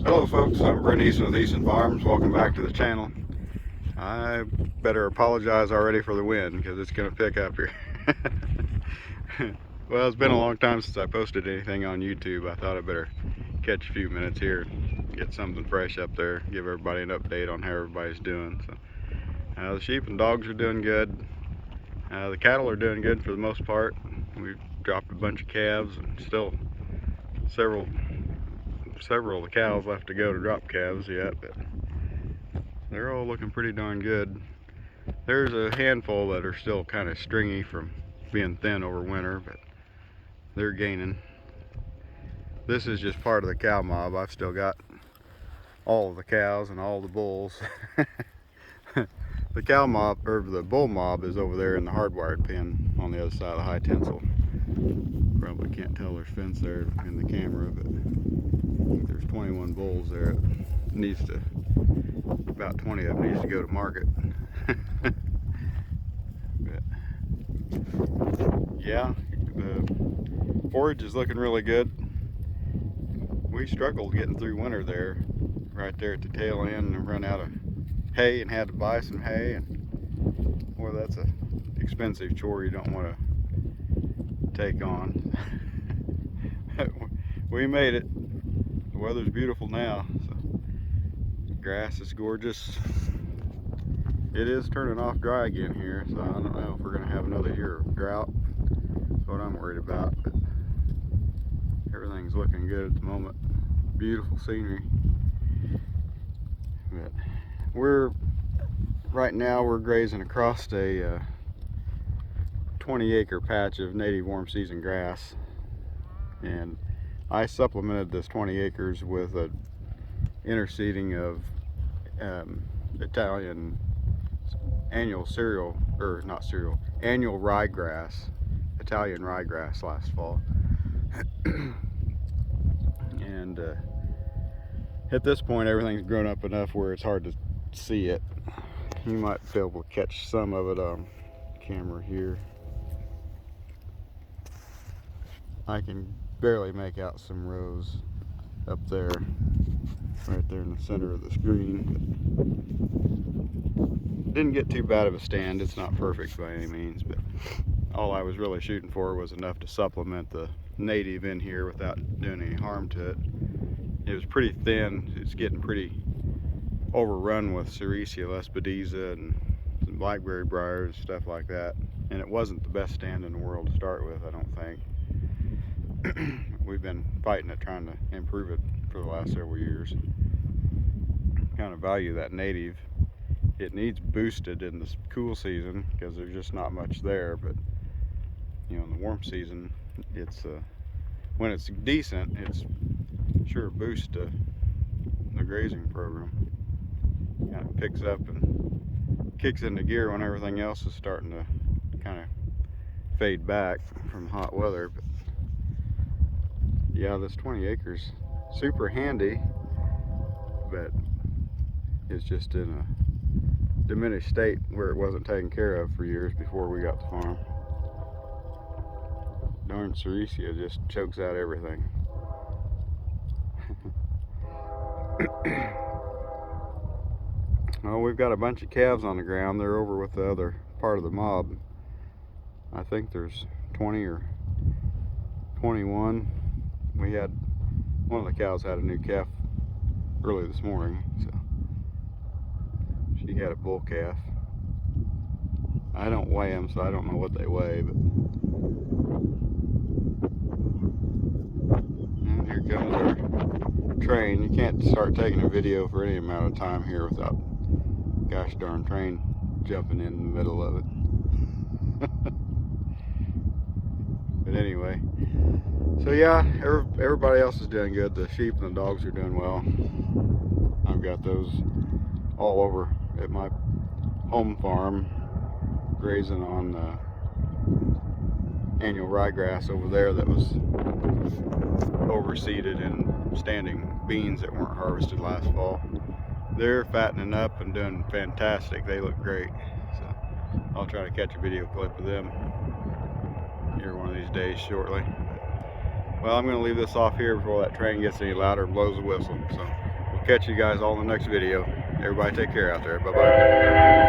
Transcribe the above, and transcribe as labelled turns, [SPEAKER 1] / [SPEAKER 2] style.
[SPEAKER 1] Hello folks, I'm Brent Easton with Easton Farms. Welcome back to the channel. I better apologize already for the wind because it's going to pick up here. Well, it's been a long time since I posted anything on YouTube. I thought I better catch a few minutes here, get something fresh up there, give everybody an update on how everybody's doing. So, the sheep and dogs are doing good. The cattle are doing good for the most part. We've dropped a bunch of calves and still several of the cows left to go to drop calves yet, but they're all looking pretty darn good. There's a handful that are still kind of stringy from being thin over winter, but they're gaining. This is just part of the cow mob. I've still got all of the cows and all the bulls. The cow mob, or the bull mob, is over there in the hardwired pen on the other side of the high tensile. Probably can't tell there's fence there in the camera, but I think there's 21 bulls there. It needs to, about 20 of them needs to go to market. But yeah, the forage is looking really good. We struggled getting through winter there, right there at the tail end, and run out of hay and had to buy some hay, and boy, that's a expensive chore you don't want to take on. We made it. The weather's beautiful now, so the grass is gorgeous. It is turning off dry again here, so I don't know if we're going to have another year of drought. That's what I'm worried about, but everything's looking good at the moment. Beautiful scenery. But right now we're grazing across a 20-acre patch of native warm season grass, and I supplemented this 20 acres with a interseeding of Italian annual annual ryegrass, Italian ryegrass last fall. And at this point everything's grown up enough where it's hard to see it. You might be able to catch some of it on camera here. I can barely make out some rows up there, right there in the center of the screen. Didn't get too bad of a stand. It's not perfect by any means, but all I was really shooting for was enough to supplement the native in here without doing any harm to it. It was pretty thin. It's getting pretty overrun with Sericea lespedeza and some blackberry briars, stuff like that. And it wasn't the best stand in the world to start with, I don't think. We've been fighting it, trying to improve it for the last several years. Kind of value that native. It needs boosted in the cool season because there's just not much there, but you know, in the warm season, it's when it's decent, it's sure a boost to the grazing program. Kind of picks up and kicks into gear when everything else is starting to kind of fade back from hot weather. But yeah, this 20 acres, super handy, but it's just in a diminished state where it wasn't taken care of for years before we got the farm. Darn Sericea just chokes out everything. Well, we've got a bunch of calves on the ground. They're over with the other part of the mob. I think there's 20 or 21. We had one of the cows had a new calf early this morning, so she had a bull calf. I don't weigh them, so I don't know what they weigh, but and here comes our train. You can't start taking a video for any amount of time here without gosh darn train jumping in the middle of it. But anyway, so yeah, everybody else is doing good. The sheep and the dogs are doing well. I've got those all over at my home farm, grazing on annual ryegrass over there that was overseeded in standing beans that weren't harvested last fall. They're fattening up and doing fantastic. They look great. So I'll try to catch a video clip of them here one of these days shortly. Well, I'm going to leave this off here before that train gets any louder and blows the whistle. So catch you guys all in the next video. Everybody take care out there. Bye-bye.